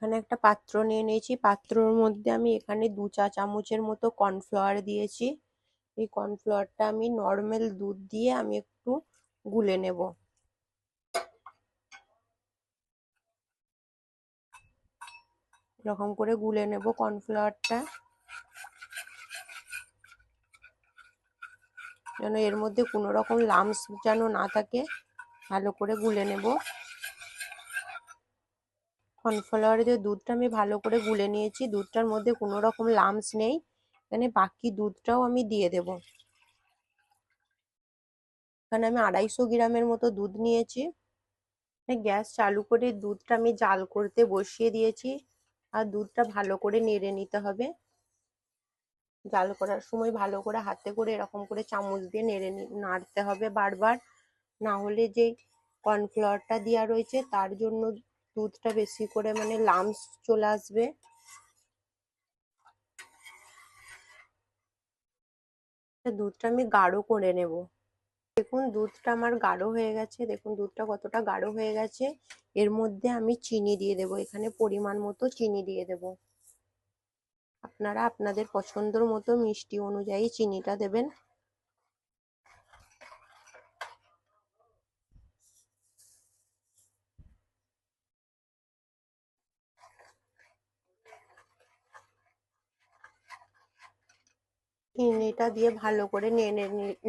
এখানে একটা পাত্র নিয়ে নিয়েছি, পাত্রর মধ্যে আমি এখানে 2 চা চামচের মতো কর্নফ্লাওয়ার দিয়েছি। এই কর্নফ্লাওয়ারটা আমি নর্মাল দুধ দিয়ে আমি একটু গুলে নেব। এরকম করে গুলে নেব কর্নফ্লাওয়ারটা, যেন এর মধ্যে কোনো রকম লাম্পস যেন না থাকে। ভালো করে গুলে নেব। কর্নফ্লাওয়ারে যে দুধটা আমি ভালো করে গুলে নিয়েছি, দুধটার মধ্যে কোনো রকম লাম্পস নেই। এখানে বাকি দুধটাও আমি দিয়ে দেব। এখানে আমি 250 গ্রামের মতো দুধ নিয়েছি। গ্যাস চালু করে দুধটা আমি জাল করতে বসিয়ে দিয়েছি, আর দুধটা ভালো করে নেড়ে নিতে হবে। জাল করার সময় ভালো করে হাতে করে এরকম করে চামচ দিয়ে নাড়তে হবে বারবার, না হলে যে কর্নফ্লাওয়ারটা দেওয়া রয়েছে তার জন্য দুধটা বেশি করে মানে লাম্পস চলে আসবে। দুধটা আমি গাঢ় করে নেব। দেখুন দুধটা আমার গাঢ় হয়ে গেছে, দেখুন দুধটা কতটা গাঢ় হয়ে গেছে। এর মধ্যে আমি চিনি দিয়ে দেব, এখানে পরিমাণ মতো চিনি দিয়ে দেব। আপনারা আপনাদের পছন্দের মতো মিষ্টি অনুযায়ী চিনিটা দেবেন। চিনিটা দিয়ে ভালো করে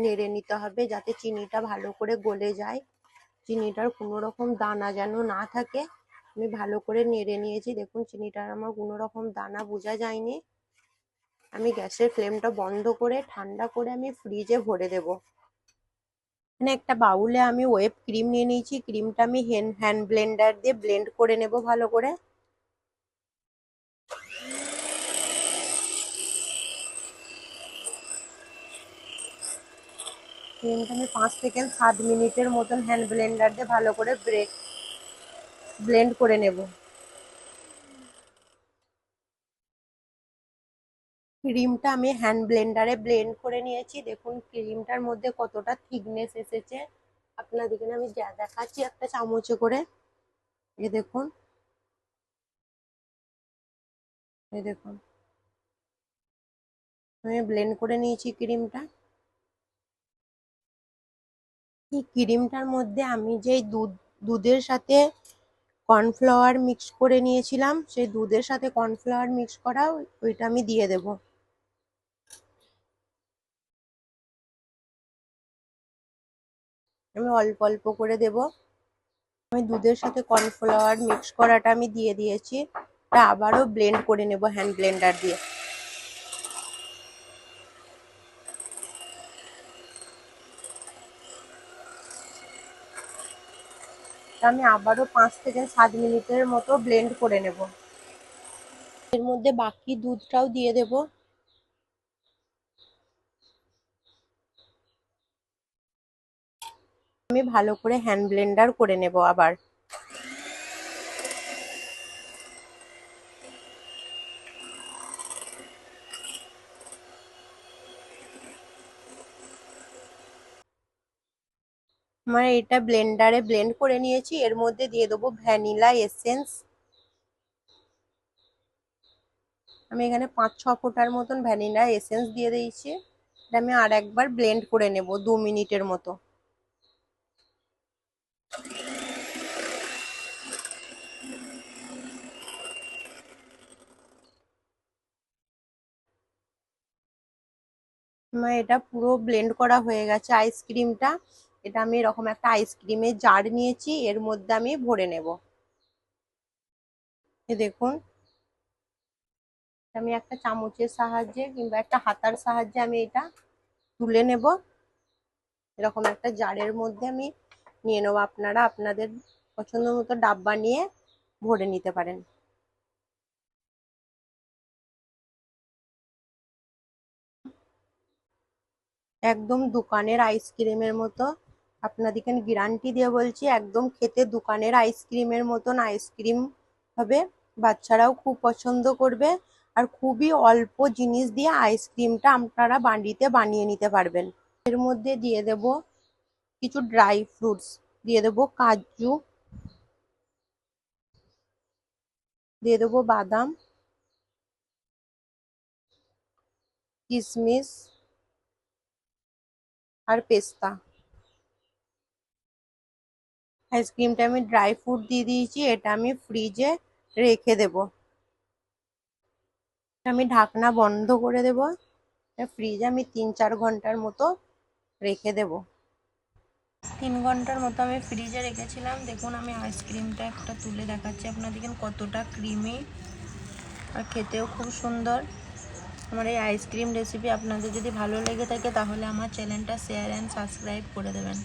নেড়ে নিতে হবে, যাতে চিনিটা ভালো করে গলে যায়। চিনিটার কোনো রকম দানা যেন না থাকে। আমি ভালো করে নেড়ে নিয়েছি, দেখুন চিনিটার আমার কোনো রকম দানা বোঝা যায়নি। আমি গ্যাসের ফ্লেমটা বন্ধ করে ঠান্ডা করে আমি ফ্রিজে ভরে দেব। এখানে একটা বাউলে আমি হুইপ ক্রিম নিয়ে নিয়েছি, ক্রিমটা আমি হ্যান্ড ব্লেন্ডার দিয়ে ব্লেন্ড করে নেব ভালো করে। ক্রিমটা আমি 5 থেকে 7 মিনিটের মতন হ্যান্ড ব্লেন্ডার দিয়ে ভালো করে ব্লেন্ড করে নেব। ক্রিমটা আমি হ্যান্ড ব্লেন্ডারে ব্লেন্ড করে নিয়েছি, দেখুন ক্রিমটার মধ্যে কতটা থিকনেস এসেছে। আপনাদেরকে আমি দেখাচ্ছি একটা চামচে করে। এই দেখুন, এই দেখুন আমি ব্লেন্ড করে নিয়েছি ক্রিমটা। এই ক্রিমটার মধ্যে আমি যে দুধের সাথে কর্নফ্লাওয়ার মিক্স করে নিয়েছিলাম, সেই দুধের সাথে কর্নফ্লাওয়ার মিক্স করা ওইটা আমি দিয়ে দেব। আমি অল্প অল্প করে দেব। আমি দুধের সাথে কর্নফ্লাওয়ার মিক্স করাটা আমি দিয়ে দিয়েছি। এটা আবারও ব্লেন্ড করে নেব হ্যান্ড ব্লেন্ডার দিয়ে। আমি আবারও 5 থেকে 7 মিনিটের মতো ব্লেন্ড করে নেব। এর মধ্যে বাকি দুধটাও দিয়ে দেব। আমি ভালো করে হ্যান্ড ব্লেন্ডার করে নেব আবার। আমার এটা ব্লেন্ডারে ব্লেন্ড করে নিয়েছি, এর মধ্যে দিয়ে দেবো ভ্যানিলা এসেন্স। আমি এখানে 5-6 ফোঁটার মতন ভ্যানিলা এসেন্স দিয়ে দিয়েছি। এটা আমি আর একবার ব্লেন্ড করে নেব 2 মিনিটের মতো। আমার এটা পুরো ব্লেন্ড করা হয়ে গেছে আইসক্রিমটা। এটা আমি এরকম একটা আইসক্রিমের জার নিয়েছি, এর মধ্যে আমি ভরে নেব। এই দেখুন, আমি একটা চামচের সাহায্যে কিংবা একটা হাতার সাহায্যে আমি এটা তুলে নেব। এরকম একটা জারের মধ্যে আমি নিয়ে নেবো। আপনারা আপনাদের পছন্দ মতো ডাব্বা নিয়ে ভরে নিতে পারেন। একদম দোকানের আইসক্রিমের মতো, আপনাদেরকে গ্যারান্টি দিয়ে বলছি, একদম খেতে দোকানের আইসক্রিমের মতন আইসক্রিম হবে। বাচ্চারাও খুব পছন্দ করবে, আর খুবই অল্প জিনিস দিয়ে আইসক্রিমটা আপনারা বাড়িতে বানিয়ে নিতে পারবেন। এর মধ্যে দিয়ে দেব কিছু ড্রাই ফ্রুটস, দিয়ে দেব কাজু, দিয়ে দেবো বাদাম, কিশমিশ আর পেস্তা। আইসক্রিমটা আমি ড্রাই ফ্রুট দিয়ে দিয়েছি, এটা আমি ফ্রিজে রেখে দেব। আমি ঢাকনা বন্ধ করে দেব, ফ্রিজে আমি 3-4 ঘন্টার মতো রেখে দেব। 3 ঘন্টার মতো আমি ফ্রিজে রেখেছিলাম। দেখুন আমি আইসক্রিমটা একটা তুলে দেখাচ্ছি আপনাদেরকে কতটা ক্রিমি আর খেতেও খুব সুন্দর। আমার এই আইসক্রিম রেসিপি আপনাদের যদি ভালো লেগে থাকে তাহলে আমার চ্যানেলটা শেয়ার অ্যান্ড সাবস্ক্রাইব করে দেবেন।